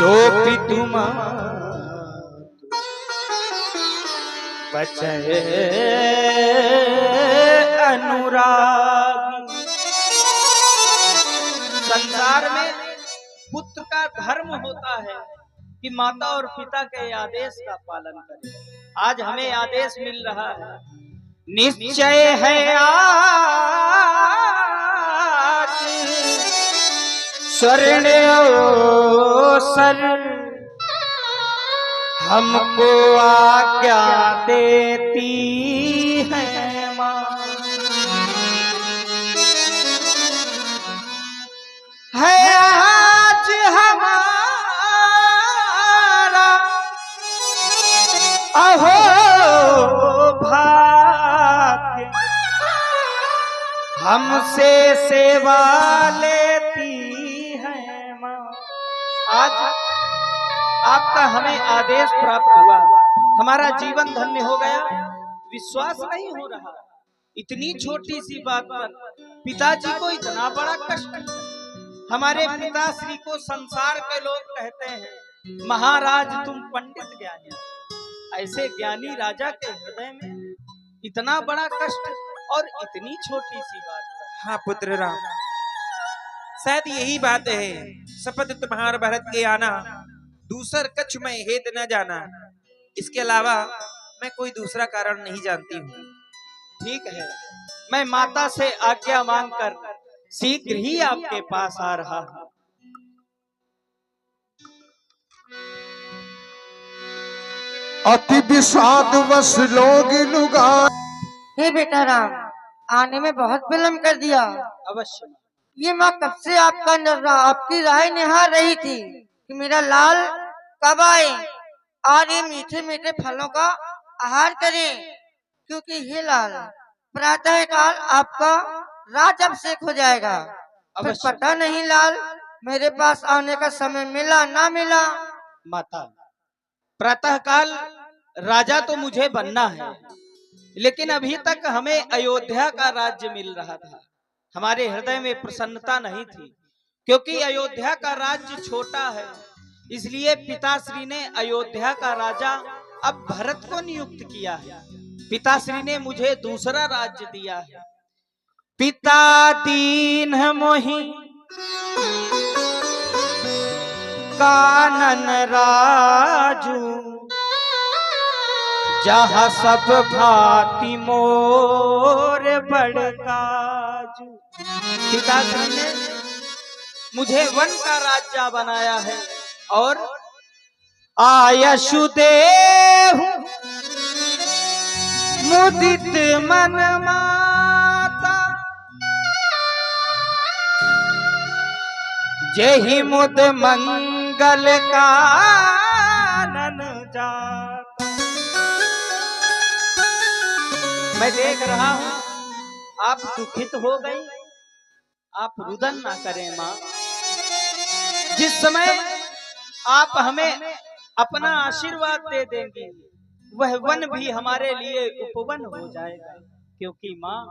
सोपी तुम बचे अनुराग। संसार में पुत्र का धर्म होता है कि माता और पिता के आदेश का पालन करे। आज हमें आदेश मिल रहा है, निश्चय है आज स्वर्ण अवसर हमको आज्ञा देती है माँ। है आज हमारा अहो भाग्य, हमसे सेवा लेती है माँ। आज आपका हमें आदेश प्राप्त हुआ, हमारा जीवन धन्य हो गया। विश्वास नहीं हो रहा, इतनी छोटी सी बात पर पिताजी को इतना बड़ा कष्ट। हमारे पिताश्री को संसार के लोग कहते हैं महाराज तुम पंडित ज्ञानी। ऐसे ज्ञानी राजा के हृदय में इतना बड़ा कष्ट और इतनी छोटी सी बात पर। हाँ पुत्र राम, शायद यही बात है, शपथ तुम्हार भरत के आना, दूसर कछ में हेत न जाना। इसके अलावा मैं कोई दूसरा कारण नहीं जानती हूँ। ठीक है, मैं माता से आज्ञा मांगकर शीघ्र ही आपके पास आ रहा हूँ। अति विषाद वश लोग लुगा। हे बेटा राम, आने में बहुत विलम्ब कर दिया। अवश्य। ये माँ कब से आपकी राय निहार रही थी कि मेरा लाल कब आए और ये मीठे मीठे फलों का आहार करें, क्योंकि हे लाल प्रातः काल आपका राज अभिषेक हो जाएगा। फिर पता नहीं लाल मेरे पास आने का समय मिला ना मिला। माता, प्रातः काल राजा तो मुझे बनना है, लेकिन अभी तक हमें अयोध्या का राज्य मिल रहा था। हमारे हृदय में प्रसन्नता नहीं थी, क्योंकि अयोध्या का राज्य छोटा है। इसलिए पिताश्री ने अयोध्या का राजा अब भरत को नियुक्त किया है। पिताश्री ने मुझे दूसरा राज्य दिया है। पिता दीन मोहि कानन राजू, जहाँ सब भांति मोर बड़काजू। पिताश्री ने मुझे वन का राजा बनाया है और आयशु देहु मुदित मन माता, जेहि मुद मंगल कानन जाता। मैं देख रहा हूं आप दुखित हो गई, आप रुदन ना करें मां। जिस समय आप हमें अपना आशीर्वाद दे देंगी, वह वन भी हमारे लिए उपवन हो जाएगा। क्योंकि मां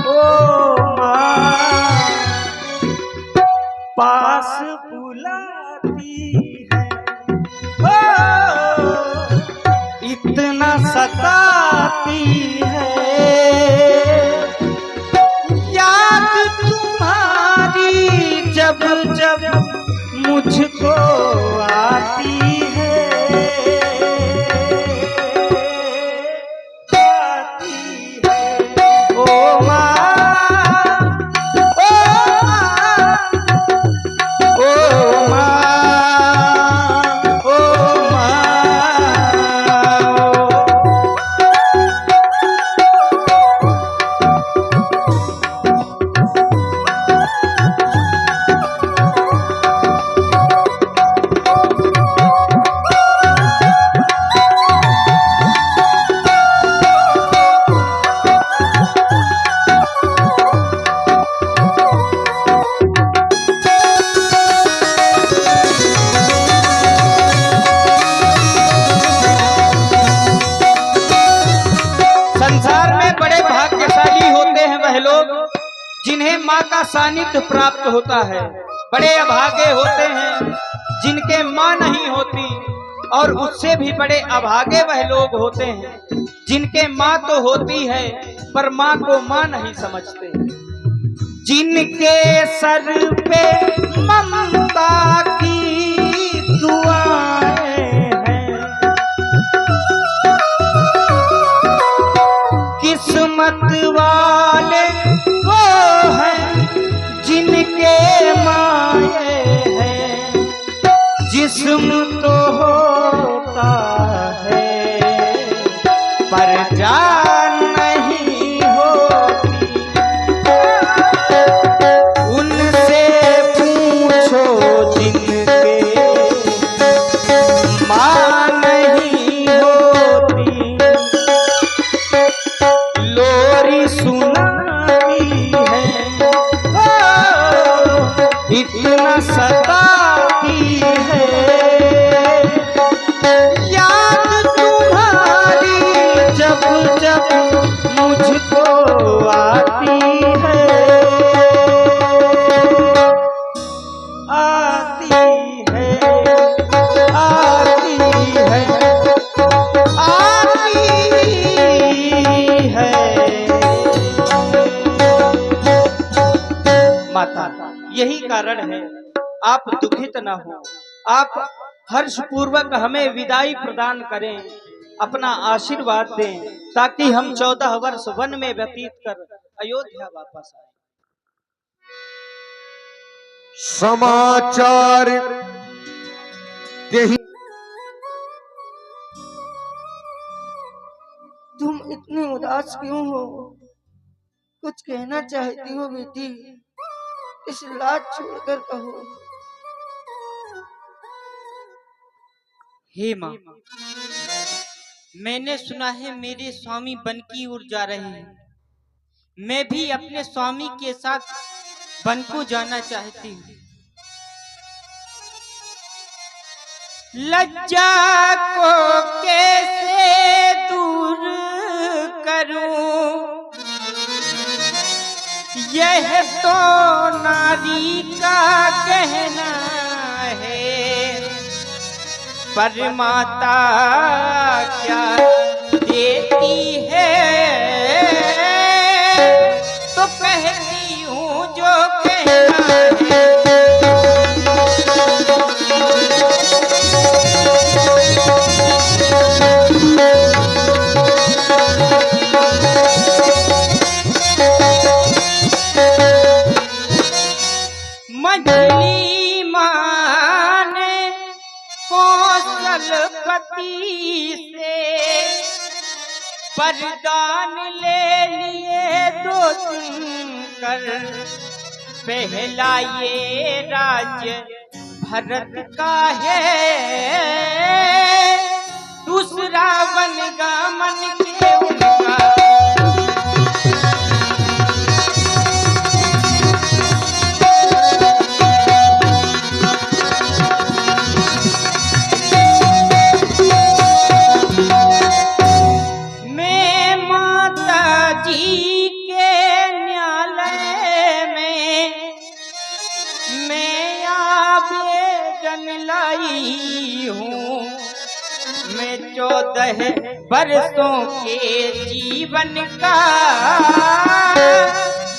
ओ पास बुलाती है, इतना सताती है, याद तुम्हारी जब जब मुझको आती है, आती है। ओ माँ, साहित्य प्राप्त होता है। बड़े अभागे होते हैं जिनके माँ नहीं होती, और उससे भी बड़े अभागे वह लोग होते हैं जिनके माँ तो होती है पर माँ को माँ नहीं समझते। जिनके सर पे ममता की दुआएं हैं, किस्मत वाले वो हैं जिनके माए हैं। जिस्म तो होता है पर जान नहीं होती, उनसे पूछो जिनके माँ नहीं होती। लोरी सुनाती है इतना सताती है, याद तुम्हारी जब जब मुझको आती है, आती है, आती है, आती है। माता, यही कारण है आप दुखित न हो, आप हर्षपूर्वक हमें विदाई प्रदान करें, अपना आशीर्वाद दें, ताकि हम 14 वर्ष वन में व्यतीत कर अयोध्या वापस आए। समाचार यही तुम इतनी उदास क्यों हो? कुछ कहना चाहती हो बेटी? इस लाज छोड़कर कहो। हे माँ, मैंने सुना है मेरे स्वामी वन की ओर जा रहे हैं। मैं भी अपने स्वामी के साथ वन को जाना चाहती हूँ। लज्जा को कैसे दूर करूं, यह तो नारी का कहना है, पर माता क्या देती है तो कहती हूँ जो कहना है। मछली माने कौशलपति से वरदान ले लिए दो कर, पहला ये राज्य भरत का है, दूसरा वनगमन के उनका। मैं 14 बरसों के जीवन का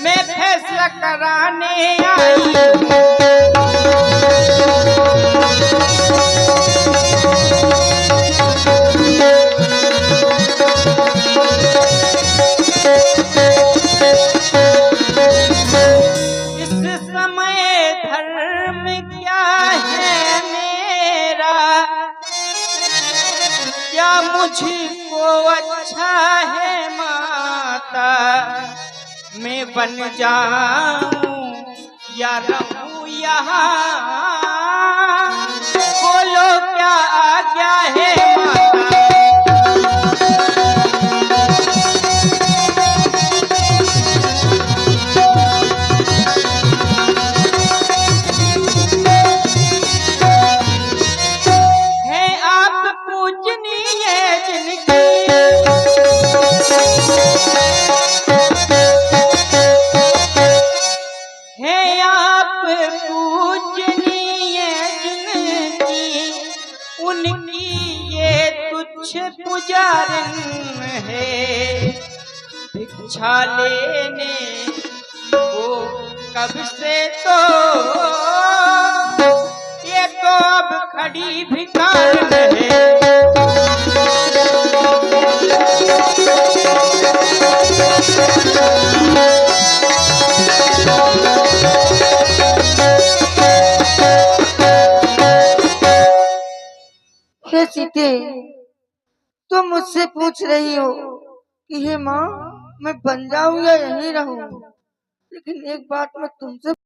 मैं फैसला कराने आई हूँ। इस समय धर्म क्या है मेरा, क्या मुझको अच्छा है माता, मैं बन जाऊं या रहूं यहाँ, बोलो क्या आज्ञा है माता। हे गुजारन है, भिक्षा लेने को कब से तो ये तो अब खड़ी भिखारन है। हे सीते, तुम मुझसे पूछ रही हो कि हे माँ मैं बन जाऊं या यहीं रहूं, लेकिन एक बात मैं तुमसे